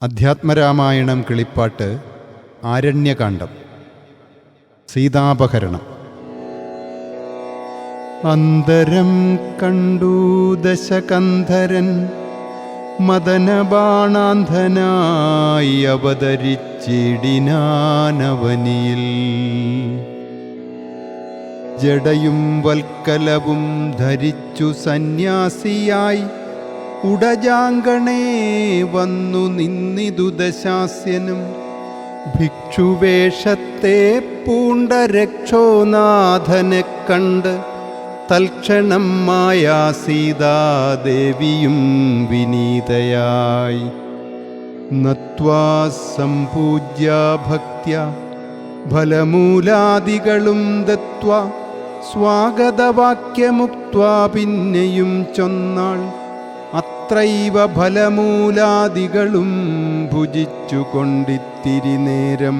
അധ്യാത്മരാമായണം കിളിപ്പാട്ട് ആരണ്യകാണ്ഡം. സീതാപഹരണം. അന്തരം കണ്ടു ദശകന്ധരൻ മദനബാണാന്ധനായി അവതരിച്ചിടിനാനവനിയിൽ. ജടയും വൽക്കലവും ധരിച്ചു സന്യാസിയായി ഉടജാങ്കണേ വന്നു നിന്നിതു ദശാസ്യനും. ഭിക്ഷുവേഷത്തെ പൂണ്ട രക്ഷോനാഥനെ കണ്ട് തൽക്ഷണം മായാ സീതാദേവിയും വിനീതയായി. നത്വാ സംപൂജ്യ ഭക്ത്യ ഫലമൂലാദികളും ദത്വാ സ്വാഗതവാക്യമുക്ത്വാ പിന്നെയും ചൊന്നാൾ. അത്രൈവ ഫലമൂലാദികളും ഭുജിച്ചു കൊണ്ടിത്തിരി നേരം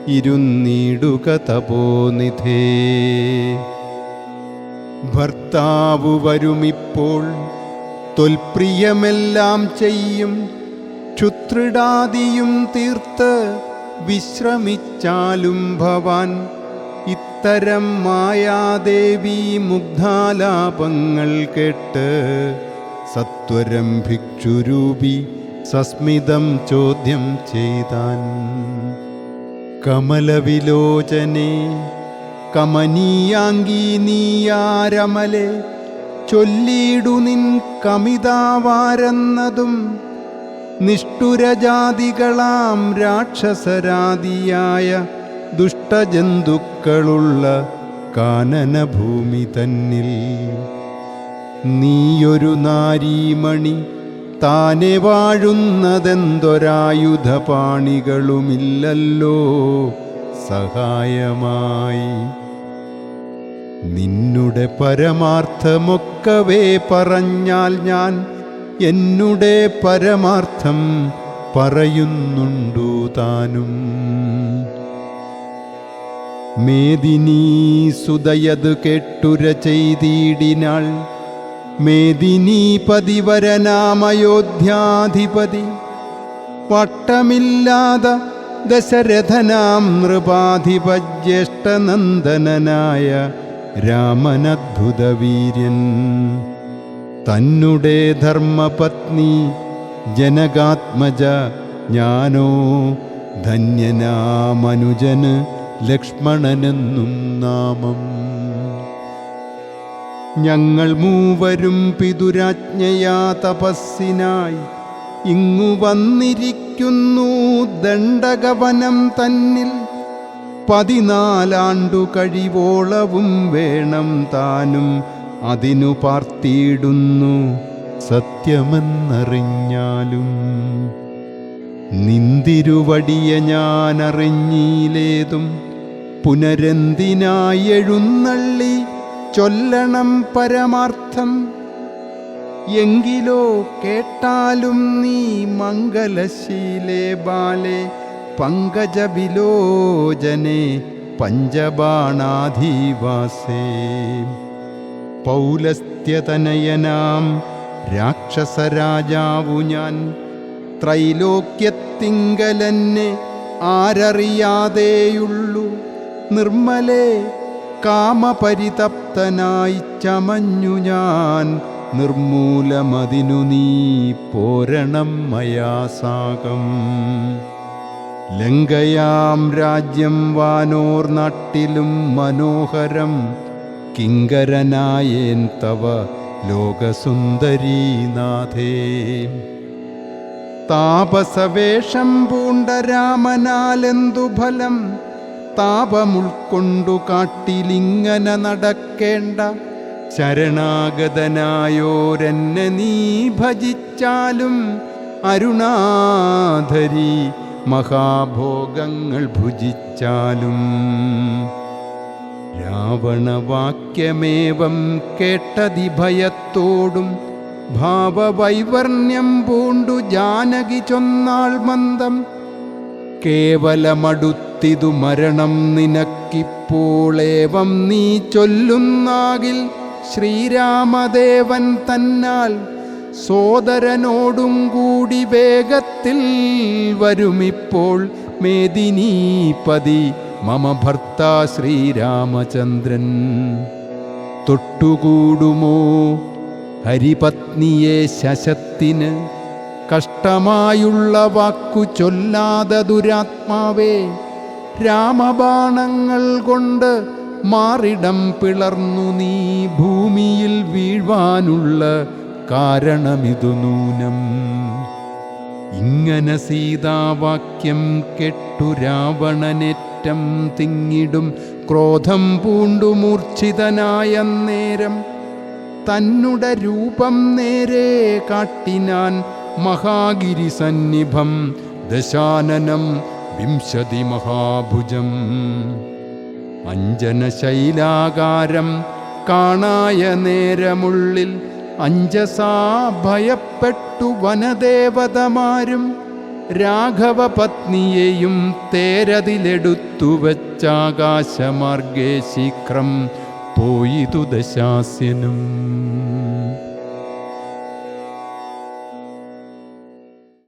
ഇരുന്നീടുക തപോനിധേ. ഭർത്താവു വരുമിപ്പോൾ തൊൽപ്രിയമെല്ലാം ചെയ്യും. ക്ഷുത്രിടാദിയും തീർത്ത് വിശ്രമിച്ചാലും ഭവാൻ. ഇത്തരം മായാദേവി മുഗ്ധാലാപങ്ങൾ കേട്ട് സത്വരം ഭിക്ഷുരൂപി സസ്മിതം ചോദ്യം ചെയ്താൻ. കമലവിലോചനെ കമനീയാംഗീ നീയാരമലെ ചൊല്ലിയിടു നിൻ കമിതാവാരെന്നതും. നിഷ്ഠുരജാതികളാം രാക്ഷസരാദിയായ ദുഷ്ടജന്തുക്കളുള്ള കാനനഭൂമി തന്നിൽ നീയൊരു നാരീമണി താനെ വാഴുന്നതെന്തൊരായുധപാണികളുമില്ലല്ലോ സഹായമായി. നിന്നുടെ പരമാർത്ഥമൊക്കവേ പറഞ്ഞാൽ ഞാൻ എന്നുടെ പരമാർത്ഥം പറയുന്നുണ്ടു താനും. മേദിനീ സുതയത് കേട്ടുര ചെയ്തിടിനാൾ. മേദിനീപതിവരനാമയോധ്യാധിപതി വട്ടമില്ലാത ദശരഥനാം നൃപാധിപജ്യേഷ്ഠനന്ദനനായ രാമനദ്ഭുതവീര്യൻ. തന്നുടെ ധർമ്മപത്നി ജനകാത്മജ ഞാനോ ധന്യനാമനുജന് ലക്ഷ്മണനെന്നും നാമം. ഞങ്ങൾ മൂവരും പിതുരാജ്ഞയാ തപസ്സിനായി ഇങ്ങു വന്നിരിക്കുന്നു ദണ്ഡകവനം തന്നിൽ. 14 ആണ്ടു കഴിവോളവും വേണം താനും അതിനു പാർത്തിയിടുന്നു സത്യമെന്നറിഞ്ഞാലും. നിന്തിരുവടിയ ഞാനറിഞ്ഞീലേതും പുനരെന്തിനായി എഴുന്നള്ളി ചൊല്ലണം പരമാർത്ഥം. എങ്കിലോ കേട്ടാലും നീ മംഗലശീലേ ബാലേ പങ്കജവിലോചനെ പഞ്ചബാണാധിവാസേ. പൗലസ്ത്യതനയനാം രാക്ഷസരാജാവു ഞാൻ. ത്രൈലോക്യത്തിങ്കലെന്നെ ആരറിയാതെയുള്ളു. നിർമ്മലേ കാമപരിതപ്തനായി ചമഞ്ഞു ഞാൻ. നിർമൂലമതിനു നീ പോരണം മയാസാകം. ലങ്കയാം രാജ്യം വാനോർ നാട്ടിലും മനോഹരം. കിങ്കരനായേൻ തവ ലോകസുന്ദരീനാഥേ. താപസവേഷം പൂണ്ട രാമനാലെന്തു ഫലം. താപമുൾക്കൊണ്ടു കാട്ടിലിങ്ങനെ നടക്കേണ്ട. ശരണാഗതനായോരെന്നെ നീ ഭജിച്ചാലും അരുണാധരി മഹാഭോഗങ്ങൾ ഭുജിച്ചാലും. രാവണവാക്യമേവം കേട്ടതി ഭയത്തോടും ഭാവവൈവർണ്യം പൂണ്ടു ജാനകി ചൊന്നാൾ മന്ദം. കേവലമടുത്തിതു മരണം നിനക്കിപ്പോളേവം നീ ചൊല്ലുന്നാകിൽ ശ്രീരാമദേവൻ തന്നാൽ സോദരനോടും കൂടി വേഗത്തിൽ വരുമിപ്പോൾ മേദിനീപതി മമ ഭർത്താ ശ്രീരാമചന്ദ്രൻ. തൊട്ടുകൂടുമോ ഹരിപത്നിയെ ശശത്തിന്, കഷ്ടമായുള്ള വാക്കു ചൊല്ലാതെ ദുരാത്മാവേ. രാമബാണങ്ങൾ കൊണ്ട് മാറിടം പിളർന്നു നീ ഭൂമിയിൽ വീഴ്വാനുള്ള കാരണമിതു നൂനം. ഇങ്ങനെ സീതാവാക്യം കെട്ടു രാവണനേറ്റം തിങ്ങിടും ക്രോധം പൂണ്ടു മൂർച്ഛിതനായ നേരം. തന്നുടെ രൂപം നേരെ കാട്ടിനാൻ മഹാഗിരി സന്നിഭം ദശാനനം 50 മഹാഭുജം. അഞ്ജനശൈലാകാരം കാണായ നേരമുള്ളിൽ അഞ്ജസാ ഭയപ്പെട്ടു വനദേവതമാരും രാഘവപത്നിയെയും തേരതിലെടുത്തു വച്ചാകാശമാർഗേ ശീഘ്രം പോയിതു ദശാസ്യനും.